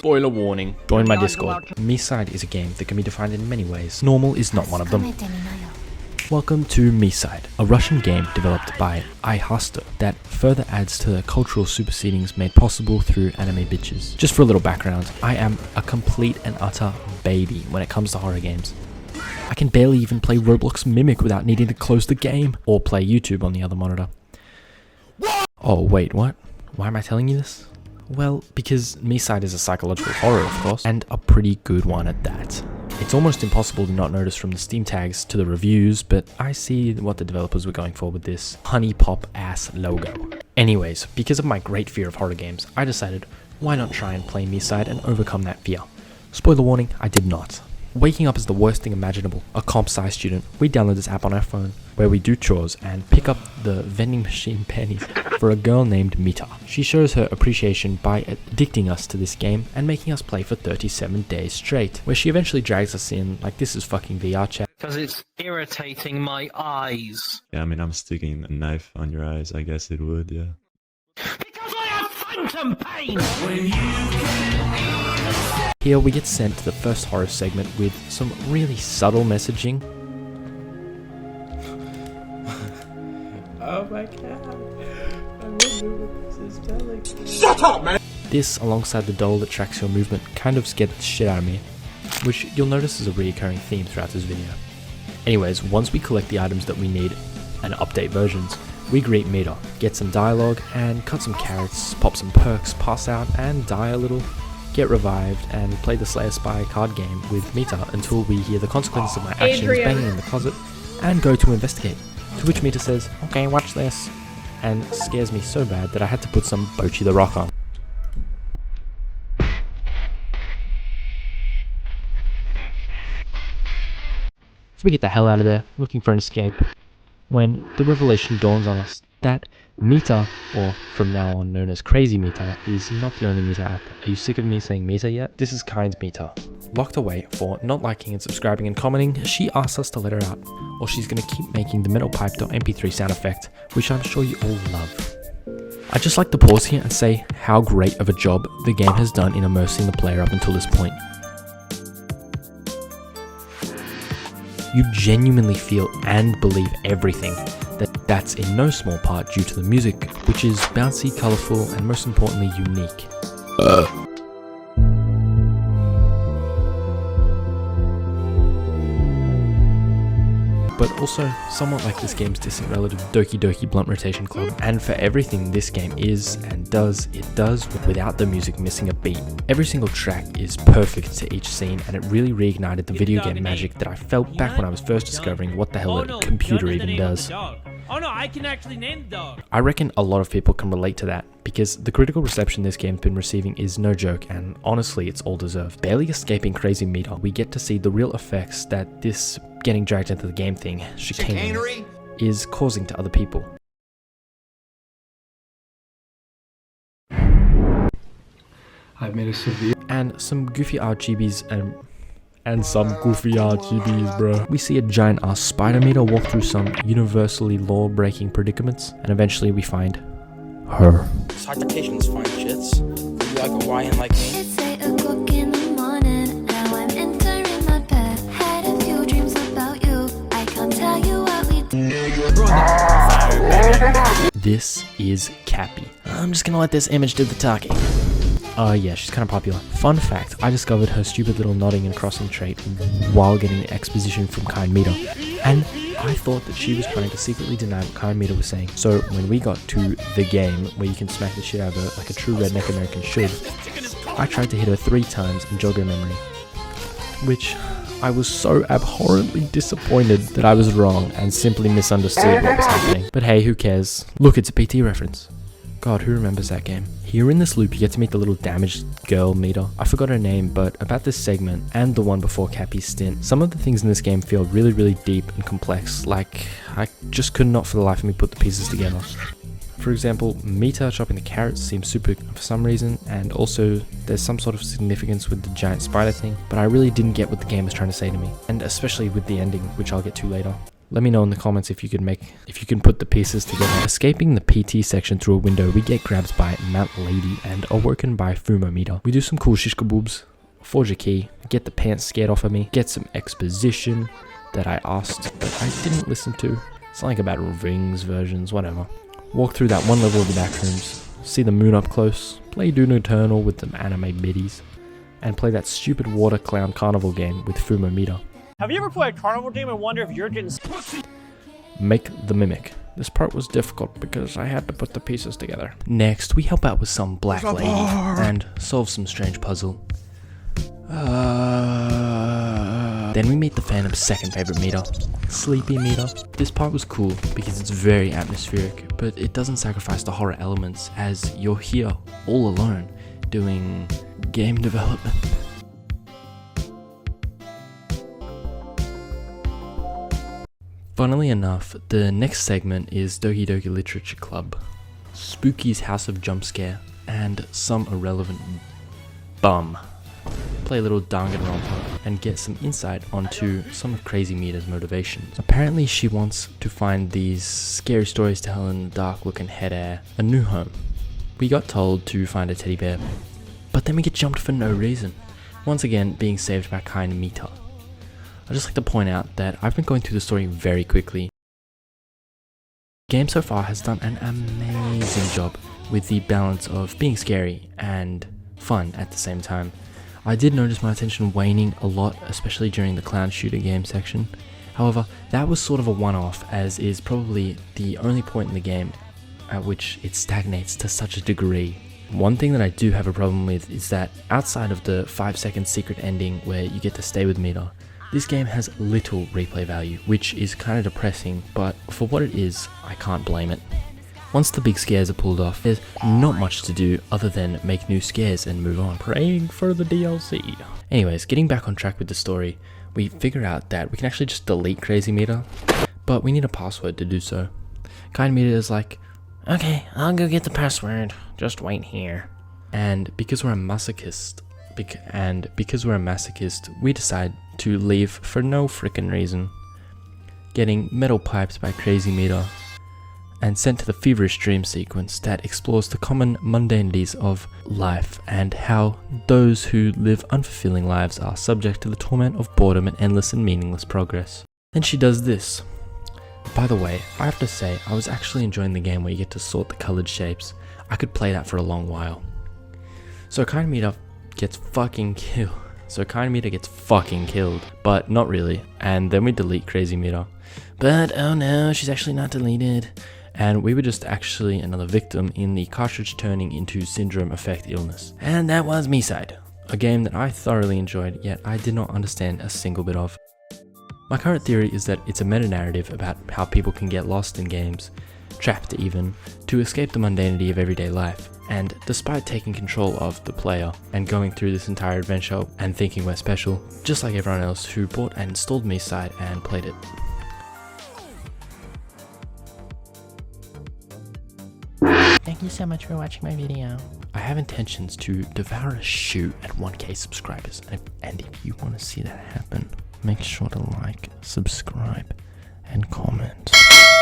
Spoiler warning. Join my Discord. MiSide is a game that can be defined in many ways. Normal is not one of them. Welcome to MiSide, a Russian game developed by iHaster that further adds to the cultural supersedings made possible through anime bitches. Just for a little background, I am a complete and utter baby when it comes to horror games. I can barely even play Roblox Mimic without needing to close the game, or play YouTube on the other monitor. Oh wait, what? Why am I telling you this? Well, because MiSide is a psychological horror, of course, and a pretty good one at that. It's almost impossible to not notice from the Steam tags to the reviews, but I see what the developers were going for with this honey pop ass logo. Anyways, because of my great fear of horror games, I decided, why not try and play MiSide and overcome that fear? Spoiler warning, I did not. Waking up is the worst thing imaginable. A comp sci student, we download this app on our phone, where we do chores and pick up the vending machine pennies for a girl named Mita. She shows her appreciation by addicting us to this game and making us play for 37 days straight, where she eventually drags us in like this is fucking VR chat. Because it's irritating my eyes. Yeah, I mean, I'm sticking a knife on your eyes, I guess it would, yeah. Because I have phantom pain! Here we get sent to the first horror segment with some really subtle messaging. Oh my god. I wonder what this is telling me. Shut up, man! This, alongside the doll that tracks your movement, kind of scared the shit out of me, which you'll notice is a recurring theme throughout this video. Anyways, once we collect the items that we need and update versions, we greet Mita, get some dialogue, and cut some carrots, pop some perks, pass out, and die a little, get revived, and play the Slayer Spy card game with Mita until we hear the consequences of my actions banging in the closet, and go to investigate. To which Mita says, okay, watch this, and scares me so bad that I had to put some Bochi the Rock on. So we get the hell out of there, looking for an escape, when the revelation dawns on us that Mita, or from now on known as Crazy Mita, is not the only Mita out there. Are you sick of me saying Mita yet? This is kind Mita. Locked away for not liking and subscribing and commenting, she asks us to let her out, or she's gonna keep making the metal pipe.mp3 sound effect, which I'm sure you all love. I'd just like to pause here and say how great of a job the game has done in immersing the player up until this point. You genuinely feel and believe everything. That's in no small part due to the music, which is bouncy, colourful, and most importantly unique. But also somewhat like this game's distant relative Doki Doki Blunt Rotation Club, and for everything this game is and does, it does without the music missing a beat. Every single track is perfect to each scene, and it really reignited the video game magic that I felt back when I was first discovering what the hell a computer even does. Oh no, I can actually name the dog. I reckon a lot of people can relate to that, because the critical reception this game's been receiving is no joke, and honestly it's all deserved. Barely escaping Crazy Mita, we get to see the real effects that this getting dragged into the game thing, chicanery, is causing to other people. I've made a severe... And some goofy RGBs and some goofy RGBs, bro. We see a giant ass spider meter walk through some universally law-breaking predicaments, and eventually we find her. Citations fine shits. You like a Hawaiian like me? It's 8 o'clock in the morning. Now I'm entering my bed. Had a few dreams about you. I can't tell you what we did. This is Cappy. I'm just gonna let this image do the talking. Yeah, she's kind of popular. Fun fact, I discovered her stupid little nodding and crossing trait while getting the exposition from Kind Mita, and I thought that she was trying to secretly deny what Kind Mita was saying. So when we got to the game, where you can smack the shit out of her like a true redneck American should, I tried to hit her 3 times and jog her memory, which I was so abhorrently disappointed that I was wrong and simply misunderstood what was happening. But hey, who cares? Look, it's a PT reference. God, who remembers that game? Here in this loop, you get to meet the little damaged girl Mita. I forgot her name, but about this segment, and the one before Cappy's stint, some of the things in this game feel really, really deep and complex, like I just could not for the life of me put the pieces together. For example, Mita chopping the carrots seems super for some reason, and also there's some sort of significance with the giant spider thing, but I really didn't get what the game was trying to say to me, and especially with the ending, which I'll get to later. Let me know in the comments if you can put the pieces together. Escaping the PT section through a window, we get grabbed by Mount Lady and are woken by Fumometer. We do some cool shish kaboobs, forge a key, get the pants scared off of me, get some exposition that I asked but I didn't listen to. Something about rings, versions, whatever. Walk through that one level of the back rooms, see the moon up close, play Doom Eternal with some anime biddies, and play that stupid water clown carnival game with Fumometer. Have you ever played a carnival game and wonder if you're getting Make the mimic. This part was difficult because I had to put the pieces together. Next, we help out with some black lady and solve some strange puzzle. Then we meet the fandom's second favorite meter, Sleepy Meter. This part was cool because it's very atmospheric, but it doesn't sacrifice the horror elements as you're here all alone doing game development. Funnily enough, the next segment is Doki Doki Literature Club, Spooky's House of Jump Scare, and some irrelevant bum. Play a little Danganronpa and get some insight onto some of Crazy Mita's motivations. Apparently she wants to find these scary stories to tell in the dark looking head air a new home. We got told to find a teddy bear, but then we get jumped for no reason, once again being saved by kind Mita. I'd just like to point out that I've been going through the story very quickly. The game so far has done an amazing job with the balance of being scary and fun at the same time. I did notice my attention waning a lot, especially during the clown shooter game section. However, that was sort of a one-off, as is probably the only point in the game at which it stagnates to such a degree. One thing that I do have a problem with is that outside of the 5-second secret ending where you get to stay with Mita, this game has little replay value, which is kind of depressing, but for what it is, I can't blame it. Once the big scares are pulled off, there's not much to do other than make new scares and move on, praying for the DLC. Anyways, getting back on track with the story, we figure out that we can actually just delete Crazy Mita, but we need a password to do so. Kind Mita is like, okay, I'll go get the password, just wait here. And because we're a masochist, we decide to leave for no frickin' reason, getting metal piped by Crazy Mita and sent to the feverish dream sequence that explores the common mundanities of life and how those who live unfulfilling lives are subject to the torment of boredom and endless and meaningless progress. Then she does this. By the way, I have to say, I was actually enjoying the game where you get to sort the colored shapes. I could play that for a long while. So Kind Mita gets fucking killed. But not really. And then we delete Crazy Mita. But oh no, she's actually not deleted. And we were just actually another victim in the cartridge turning into syndrome effect illness. And that was MiSide, a game that I thoroughly enjoyed, yet I did not understand a single bit of. My current theory is that it's a meta-narrative about how people can get lost in games, trapped even, to escape the mundanity of everyday life. And despite taking control of the player and going through this entire adventure and thinking we're special, just like everyone else who bought and installed MiSide and played it. Thank you so much for watching my video. I have intentions to devour a shoe at 1k subscribers, and if you want to see that happen, make sure to like, subscribe, and comment.